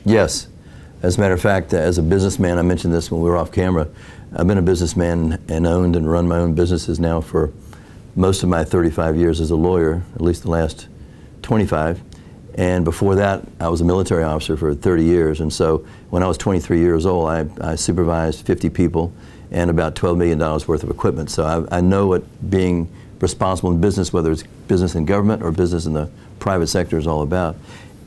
Yes. As a matter of fact, as a businessman, I mentioned this when we were off camera, I've been a businessman and owned and run my own businesses now for most of my 35 years as a lawyer, at least the last 25. And before that, I was a military officer for 30 years. And so when I was 23 years old, I supervised 50 people and about $12 million worth of equipment. So I know what being responsible in business, whether it's business in government or business in the private sector, is all about.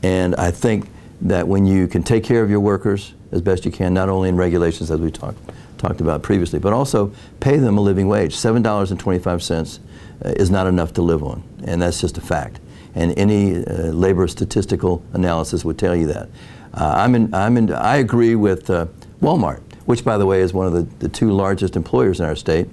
And I think that when you can take care of your workers as best you can, not only in regulations as we talked about previously, but also pay them a living wage. $7.25 is not enough to live on, and that's just a fact. And any labor statistical analysis would tell you that. I agree with Walmart, which, by the way, is one of the two largest employers in our state,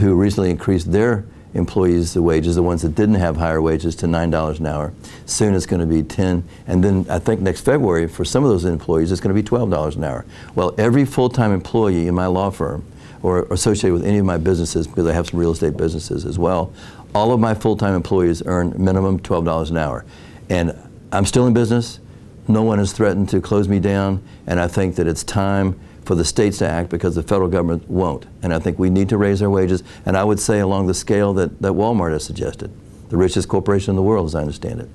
who recently increased their employees' wages, the ones that didn't have higher wages, to $9 an hour. Soon it's going to be 10, and then I think next February for some of those employees it's going to be $12 an hour. Well, every full-time employee in my law firm or associated with any of my businesses, because I have some real estate businesses as well, all of my full-time employees earn minimum $12 an hour. And I'm still in business. No one has threatened to close me down, and I think that it's time for the states to act, because the federal government won't. And I think we need to raise our wages, and I would say along the scale that Walmart has suggested, the richest corporation in the world as I understand it.